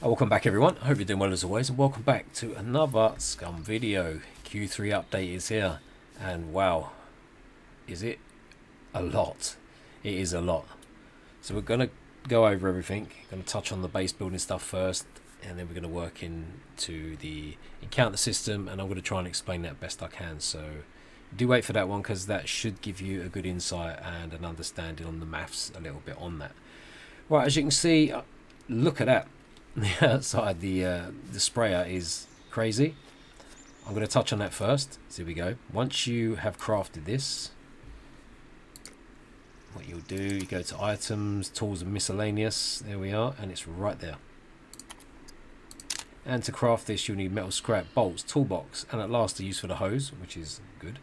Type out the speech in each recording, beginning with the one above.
Welcome back everyone, hope you're doing well as always, and welcome back to another SCUM video. Q3 update is here, and wow, is it a lot? It is a lot. So we're going to go over everything, going to touch on the base building stuff first, and then we're going to work into the encounter system, and I'm going to try and explain that best I can. So do wait for that one, because that should give you a good insight and an understanding on the maths a little bit on that. Right, as you can see, look at that. The outside, the sprayer is crazy. I'm going to touch on that first. So here we go. Once you have crafted this, what you'll do, you go to items, tools and miscellaneous. There we are, and it's right there. And to craft this, you'll need metal scrap, bolts, toolbox, and at last a use for the hose, which is good.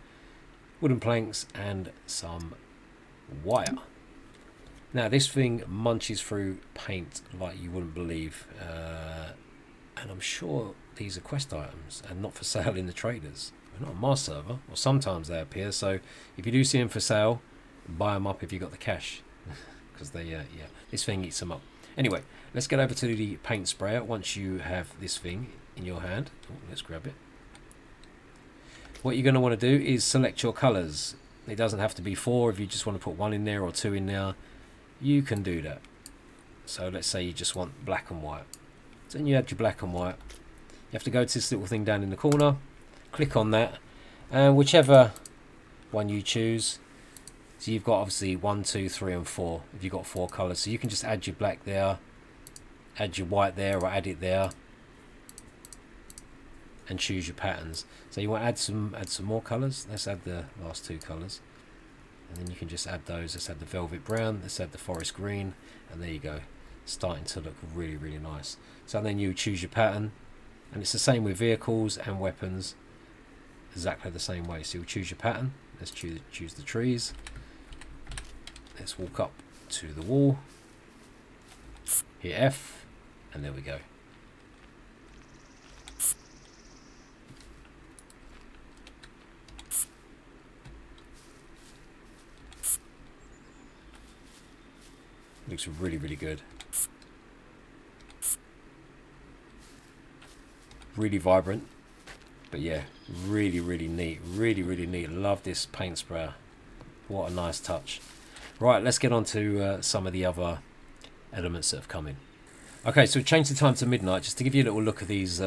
Wooden planks and some wire. Now this thing munches through paint like you wouldn't believe, and I'm sure these are quest items and not for sale in the traders. They're not on my server, or sometimes they appear, so if you do see them for sale, buy them up if you got the cash, because they yeah, this thing eats them up. Anyway, let's get over to the paint sprayer. Once you have this thing in your hand, let's grab it. What you're going to want to do is select your colours. It doesn't have to be 4. If you just want to put 1 in there or 2 in there, you can do that. So let's say you just want black and white. So then you add your black and white. You have to go to this little thing down in the corner, click on that, and whichever one you choose. So you've got obviously 1, 2, 3 and 4 if you've got 4 colours. So you can just add your black there, add your white there, or add it there, and choose your patterns. So you want to add some more colours. Let's add the last 2 colours. And then you can just add those. Let's add the velvet brown, let's add the forest green, and there you go. Starting to look really, really nice. So then you choose your pattern, and it's the same with vehicles and weapons, exactly the same way. So you'll choose your pattern. Let's choose the trees. Let's walk up to the wall, hit F, and there we go. Looks really, really good. Really vibrant, but yeah, really, really neat. Really, really neat. Love this paint sprayer. What a nice touch. Right, let's get on to some of the other elements that have come in. Okay, so we've changed the time to midnight just to give you a little look at these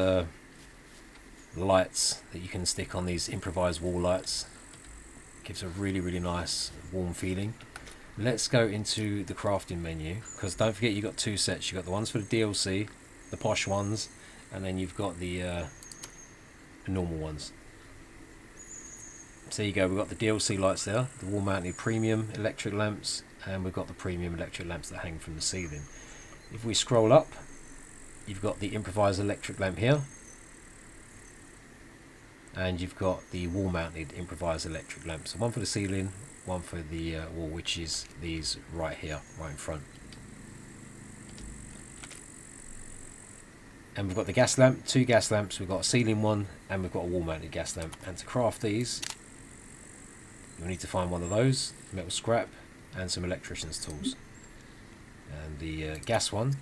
lights that you can stick on, these improvised wall lights. Gives a really, really nice warm feeling. Let's go into the crafting menu, because don't forget you've got 2 sets. You've got the ones for the DLC, the posh ones, and then you've got the normal ones. So there you go, we've got the DLC lights there, the wall mounted premium electric lamps, and we've got the premium electric lamps that hang from the ceiling. If we scroll up, you've got the improvised electric lamp here, and you've got the wall mounted improvised electric lamps. So one for the ceiling, one for the wall, which is these right here, right in front. And we've got the gas lamp, 2 gas lamps, we've got a ceiling one, and we've got a wall mounted gas lamp. And to craft these, you'll need to find one of those, metal scrap, and some electrician's tools. And the gas one,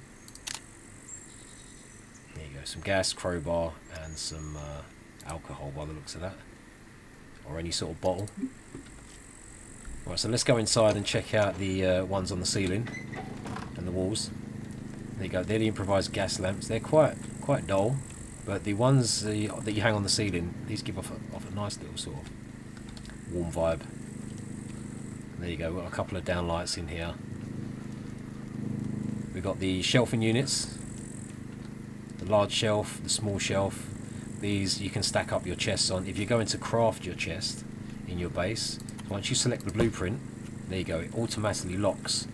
there you go, some gas, crowbar, and some alcohol by the looks of that, or any sort of bottle. Right, so let's go inside and check out the ones on the ceiling and the walls. There you go, they're the improvised gas lamps. They're quite dull, but the ones that you hang on the ceiling, these give off a nice little sort of warm vibe. And there you go, we've got a couple of downlights in here. We've got the shelving units, the large shelf, the small shelf. These you can stack up your chests on. If you're going to craft your chest in your base, once you select the blueprint, there you go, it automatically locks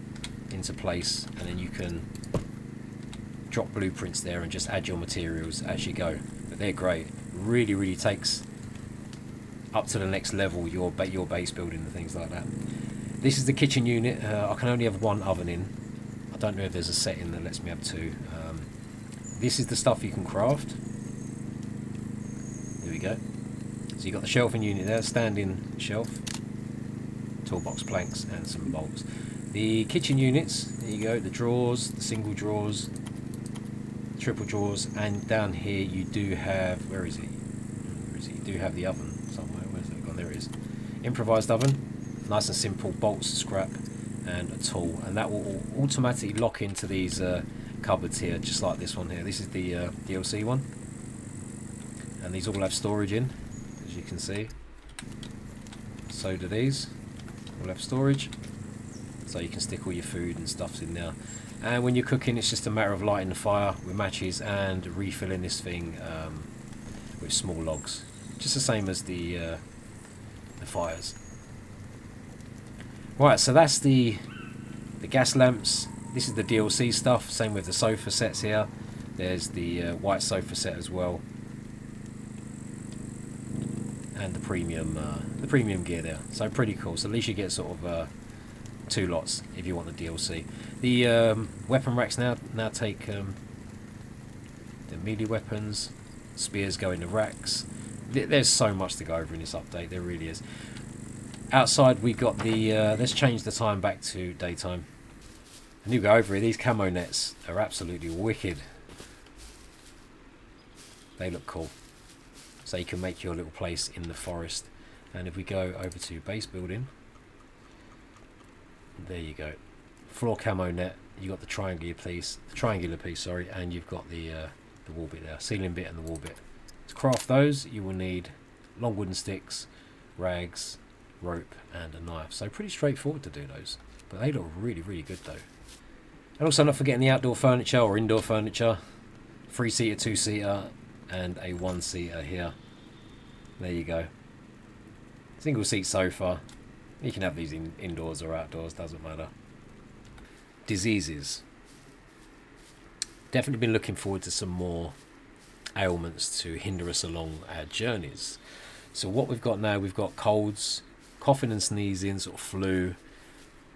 into place, and then you can drop blueprints there and just add your materials as you go. But they're great. Really, really takes up to the next level your base building and things like that. This is the kitchen unit. I can only have 1 oven in. I don't know if there's a setting that lets me have 2. This is the stuff you can craft. There we go. So you've got the shelving unit there, standing shelf, toolbox planks, and some bolts. The kitchen units, there you go, the drawers, the single drawers, triple drawers, and down here you do have, where is he? Where is he? You do have the oven somewhere. Where's it gone? There it is. Improvised oven, nice and simple, bolts, scrap, and a tool, and that will automatically lock into these cupboards here, just like this one here. This is the DLC one, and these all have storage in, as you can see. So do these, all have storage, so you can stick all your food and stuff in there. And when you're cooking, it's just a matter of lighting the fire with matches and refilling this thing with small logs, just the same as the fires. Right, so that's the gas lamps. This is the DLC stuff. Same with the sofa sets here. There's the white sofa set as well, and the premium gear there. So pretty cool. So at least you get sort of 2 lots if you want the DLC. The weapon racks now take the melee weapons. Spears go in the racks. There's so much to go over in this update. There really is. Outside we got the let's change the time back to daytime. And you go over here, these camo nets are absolutely wicked. They look cool. So you can make your little place in the forest. And if we go over to base building, there you go. Floor camo net. You got the triangular piece, sorry, and you've got the wall bit there, ceiling bit and the wall bit. To craft those, you will need long wooden sticks, rags, rope, and a knife. So pretty straightforward to do those, but they look really, really good though. And also not forgetting the outdoor furniture or indoor furniture, 3-seater, 2-seater, and a 1-seater here. There you go. Single seat sofa. You can have these indoors or outdoors, doesn't matter. Diseases. Definitely been looking forward to some more ailments to hinder us along our journeys. So what we've got now, we've got colds, coughing and sneezing, sort of flu,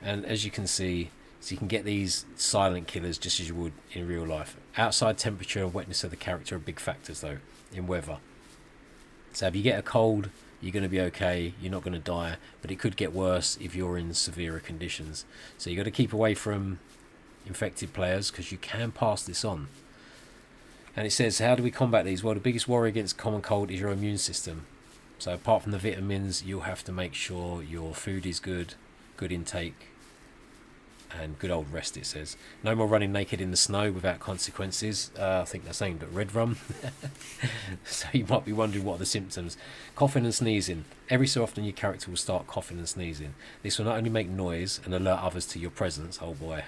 and as you can see, so you can get these silent killers just as you would in real life. Outside temperature and wetness of the character are big factors though in weather. So if you get a cold, you're going to be okay, you're not going to die, but it could get worse if you're in severer conditions. So you've got to keep away from infected players because you can pass this on. And it says, how do we combat these? Well, the biggest worry against common cold is your immune system. So apart from the vitamins, you'll have to make sure your food is good intake, and good old rest, it says. No more running naked in the snow without consequences. I think that's aimed at Red Rum. So you might be wondering what are the symptoms. Coughing and sneezing. Every so often your character will start coughing and sneezing. This will not only make noise and alert others to your presence. Oh boy.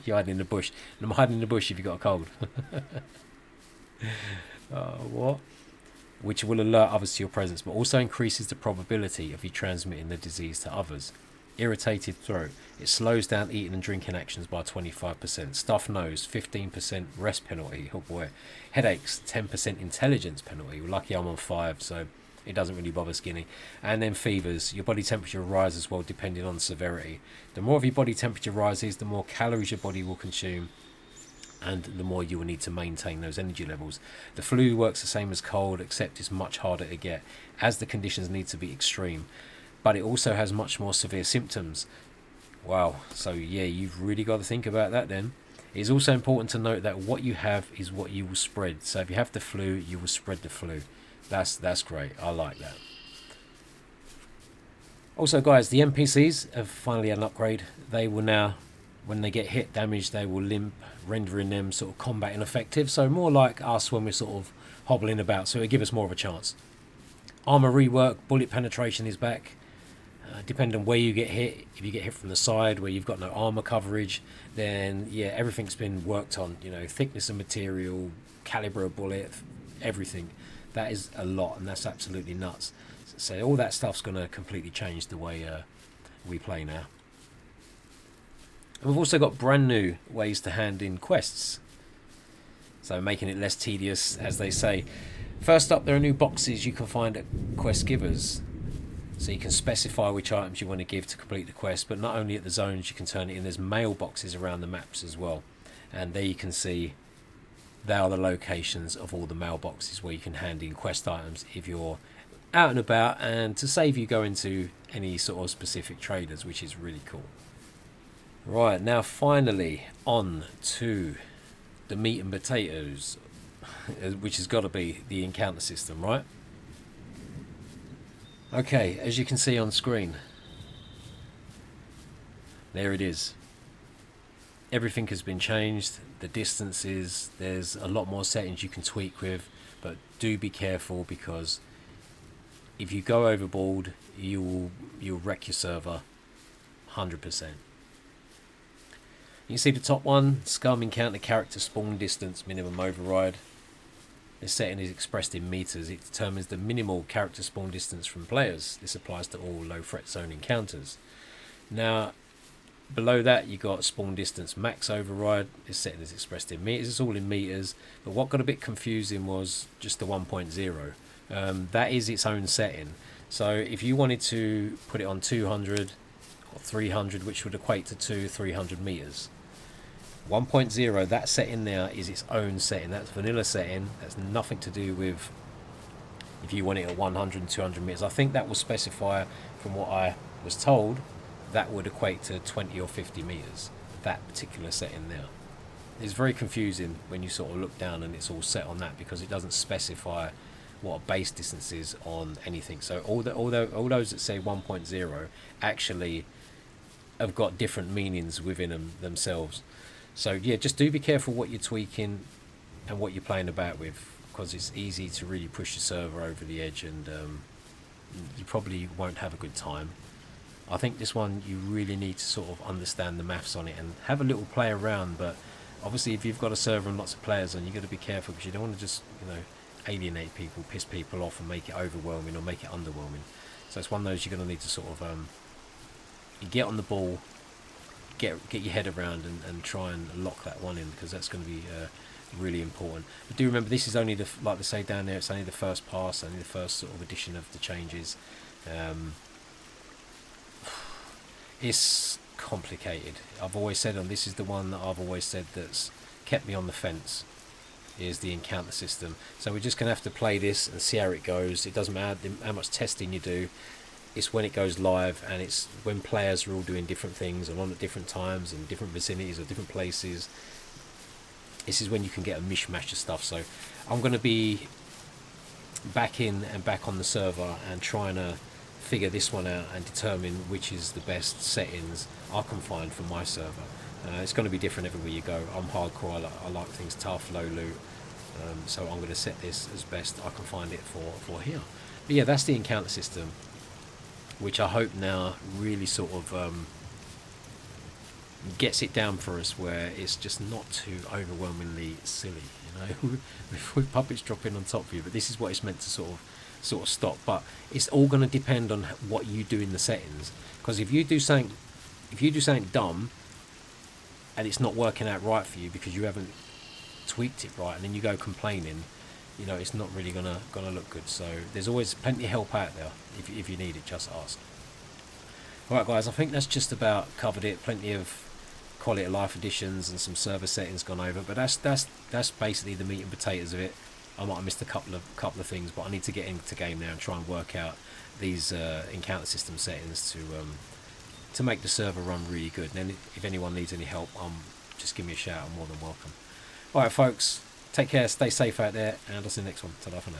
You're hiding in the bush. And I'm hiding in the bush if you've got a cold. What? Which will alert others to your presence, but also increases the probability of you transmitting the disease to others. Irritated throat. It slows down eating and drinking actions by 25%. Stuffed nose, 15% rest penalty. Oh boy. Headaches, 10% intelligence penalty. Lucky I'm on 5, so it doesn't really bother Skinny. And then fevers. Your body temperature rises as well, depending on severity. The more of your body temperature rises, the more calories your body will consume, and the more you will need to maintain those energy levels. The flu works the same as cold, except it's much harder to get, as the conditions need to be extreme. But it also has much more severe symptoms. Wow, so yeah, you've really got to think about that then. It's also important to note that what you have is what you will spread. So if you have the flu, you will spread the flu. That's great, I like that. Also guys, the NPCs have finally had an upgrade. They will now, when they get hit damage, they will limp, rendering them sort of combat ineffective. So more like us when we're sort of hobbling about, so it'll give us more of a chance. Armour rework, bullet penetration is back. Depending on where you get hit, if you get hit from the side where you've got no armour coverage, then yeah, everything's been worked on. You know, thickness of material, calibre of bullet, everything. That is a lot, and that's absolutely nuts. So all that stuff's going to completely change the way we play now. And we've also got brand new ways to hand in quests, so making it less tedious, as they say. First up, there are new boxes you can find at quest givers. So you can specify which items you want to give to complete the quest, but not only at the zones, you can turn it in. There's mailboxes around the maps as well. And there you can see they are the locations of all the mailboxes where you can hand in quest items if you're out and about, and to save you going to any sort of specific traders, which is really cool. Right, now finally on to the meat and potatoes, which has got to be the encounter system, right? Okay, as you can see on screen, there it is. Everything has been changed. The distances, there's a lot more settings you can tweak with, but do be careful, because if you go overboard, you'll wreck your server 100%. You can see the top one, SCUM encounter character spawn distance minimum override. This setting is expressed in meters. It determines the minimal character spawn distance from players. This applies to all low threat zone encounters. Now, below that you got spawn distance max override. This setting is expressed in meters. It's all in meters, but what got a bit confusing was just the 1.0. That is its own setting. So if you wanted to put it on 200 or 300, which would equate to 300 meters, 1.0, that setting there is its own setting. That's vanilla setting. That's nothing to do with if you want it at 100 and 200 meters. I think that will specify, from what I was told, that would equate to 20 or 50 meters. That particular setting there. It's very confusing when you sort of look down and it's all set on that, because it doesn't specify what a base distance is on anything. So all those that say 1.0 actually have got different meanings within them themselves. So yeah, just do be careful what you're tweaking and what you're playing about with, because it's easy to really push your server over the edge, and you probably won't have a good time. I think this one you really need to sort of understand the maths on it and have a little play around. But obviously if you've got a server and lots of players on, you've got to be careful, because you don't want to just, you know, alienate people, piss people off and make it overwhelming or make it underwhelming. So it's one of those you're going to need to sort of get on the ball, get your head around, and try and lock that one in, because that's going to be really important. But do remember, this is only the, like they say down there, it's only the first pass, only the first sort of edition of the changes. It's complicated. I've always said, and this is the one that I've always said that's kept me on the fence, is the encounter system. So we're just going to have to play this and see how it goes. It doesn't matter how much testing you do. It's when it goes live, and it's when players are all doing different things and on at different times and different vicinities or different places. This is when you can get a mishmash of stuff. So I'm going to be back in and back on the server and trying to figure this one out and determine which is the best settings I can find for my server. It's going to be different everywhere you go. I'm hardcore. I like things tough, low loot. So I'm going to set this as best I can find it for here. But yeah, that's the encounter system, which I hope now really sort of gets it down for us, where it's just not too overwhelmingly silly, you know, with puppets dropping on top of you. But this is what it's meant to sort of stop. But it's all going to depend on what you do in the settings, because if you do something dumb and it's not working out right for you because you haven't tweaked it right, and then you go complaining, you know, it's not really gonna look good. So there's always plenty of help out there. If you need it, just ask. Alright guys, I think that's just about covered it. Plenty of quality of life additions and some server settings gone over, but that's basically the meat and potatoes of it. I might have missed a couple of things, but I need to get into game now and try and work out these encounter system settings to make the server run really good. And then if anyone needs any help, just give me a shout. I'm more than welcome. Alright folks, take care, stay safe out there, and I'll see you next one. Ta-da for now.